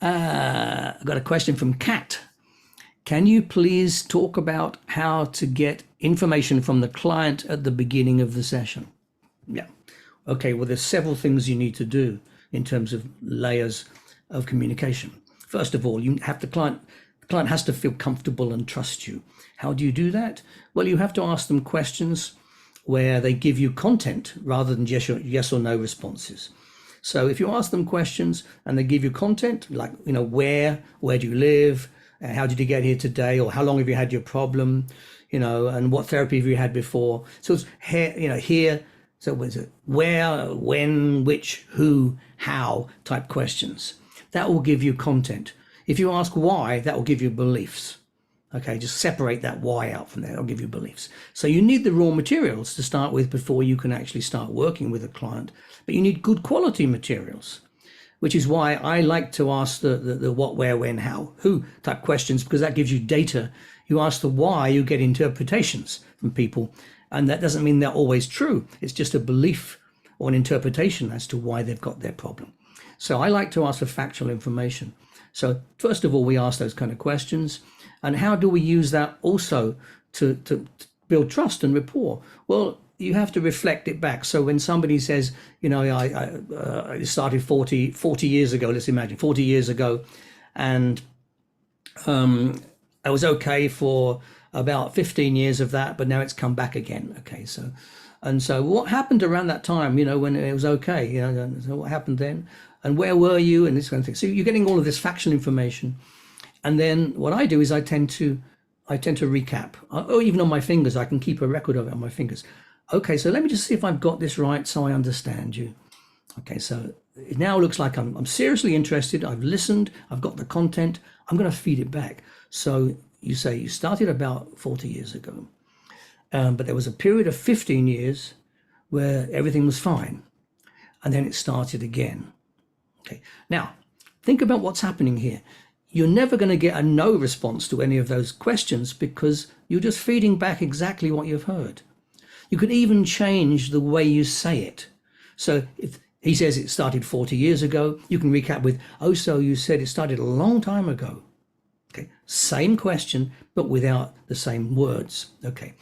I've got a question from Kat. Can you please talk about how to get information from the client at the beginning of the session? Yeah. Okay, well, there's several things you need to do in terms of layers of communication. First of all, you have the client has to feel comfortable and trust you. How do you do that? Well, you have to ask them questions where they give you content rather than just yes or no responses. So if you ask them questions and they give you content, like, where do you live? How did you get here today? Or how long have you had your problem? And what therapy have you had before? So it's here. So was it where, when, which, who, how type questions. That will give you content. If you ask why, that will give you beliefs. Okay, just separate that why out from there. It'll give you beliefs. So you need the raw materials to start with before you can actually start working with a client. But you need good quality materials, which is why I like to ask the what, where, when, how, who type questions, because that gives you data. You ask the why, you get interpretations from people. And that doesn't mean they're always true. It's just a belief or an interpretation as to why they've got their problem. So I like to ask for factual information. So first of all, we ask those kind of questions. And how do we use that also to build trust and rapport? Well, you have to reflect it back. So when somebody says, I started 40 years ago, let's imagine 40 years ago, and I was okay for about 15 years of that, but now it's come back again. Okay, so what happened around that time, when it was okay, so what happened then, and where were you, and this kind of thing. So you're getting all of this factual information. And then what I do is I tend to recap, or even on my fingers. I can keep a record of it on my fingers. Okay, so let me just see if I've got this right so I understand you. Okay, so it now looks like I'm seriously interested. I've listened, I've got the content, I'm going to feed it back. So you say you started about 40 years ago, but there was a period of 15 years where everything was fine, and then it started again. Okay, now think about what's happening here. You're never going to get a no response to any of those questions because you're just feeding back exactly what you've heard. You could even change the way you say it. So if he says it started 40 years ago, you can recap with, oh, so you said it started a long time ago. Okay, same question, but without the same words. Okay,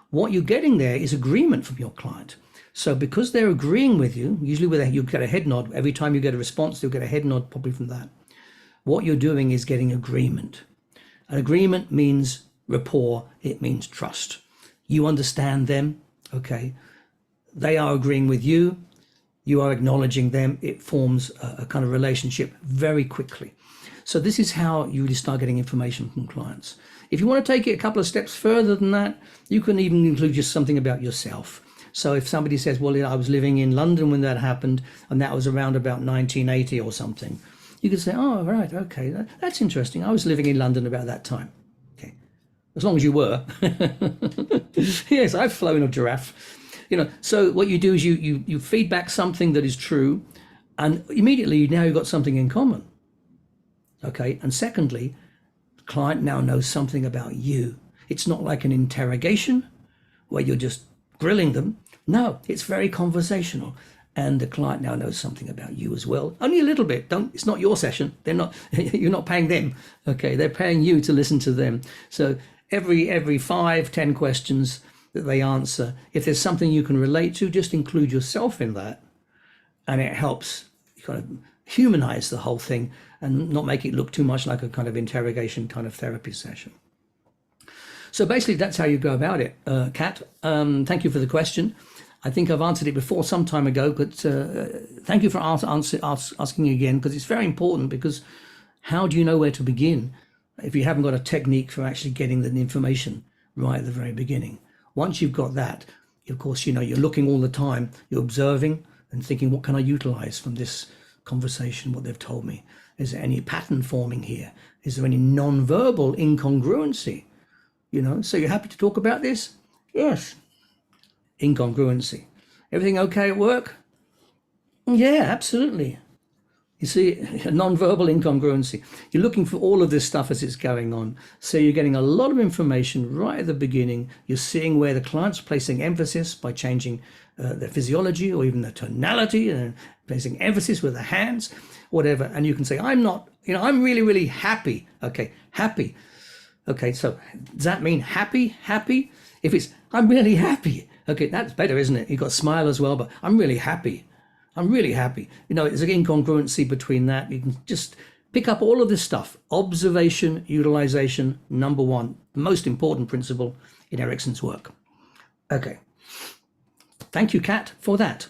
what you're getting there is agreement from your client. So because they're agreeing with you, usually you get a head nod. Every time you get a response, you'll get a head nod probably from that. What you're doing is getting agreement. An agreement means rapport. It means trust. You understand them. Okay. They are agreeing with you. You are acknowledging them. It forms a kind of relationship very quickly. So this is how you really start getting information from clients. If you want to take it a couple of steps further than that, you can even include just something about yourself. So if somebody says, well, I was living in London when that happened, and that was around about 1980 or something, you could say, oh, right, okay, that's interesting. I was living in London about that time. Okay, as long as you were. Yes, I've flown a giraffe. So what you do is you feed back something that is true, and immediately now you've got something in common. Okay, and secondly, the client now knows something about you. It's not like an interrogation where you're just grilling them. No, it's very conversational. And the client now knows something about you as well. Only a little bit. It's not your session. You're not paying them. Okay, they're paying you to listen to them. So every 5-10 questions that they answer, if there's something you can relate to, just include yourself in that. And it helps kind of humanize the whole thing and not make it look too much like a kind of interrogation kind of therapy session. So basically that's how you go about it, Kat. Thank you for the question. I think I've answered it before some time ago, but thank you for asking again, because it's very important. Because how do you know where to begin if you haven't got a technique for actually getting the information right at the very beginning? Once you've got that, of course, you're looking all the time, you're observing and thinking, what can I utilize from this conversation, what they've told me? Is there any pattern forming here? Is there any non-verbal incongruency? So you're happy to talk about this? Yes. Incongruency. Everything okay at work? Yeah, absolutely. You see, a non-verbal incongruency. You're looking for all of this stuff as it's going on. So you're getting a lot of information right at the beginning. You're seeing where the client's placing emphasis by changing their physiology or even their tonality, and placing emphasis with the hands, whatever. And you can say, I'm not, I'm really, really happy. Okay, happy. Okay, so does that mean happy? Happy? If it's, I'm really happy. Okay, that's better, isn't it? You've got a smile as well, but I'm really happy. I'm really happy. There's an incongruency between that. You can just pick up all of this stuff. Observation, utilization, number one, the most important principle in Erickson's work. Okay. Thank you, Kat, for that.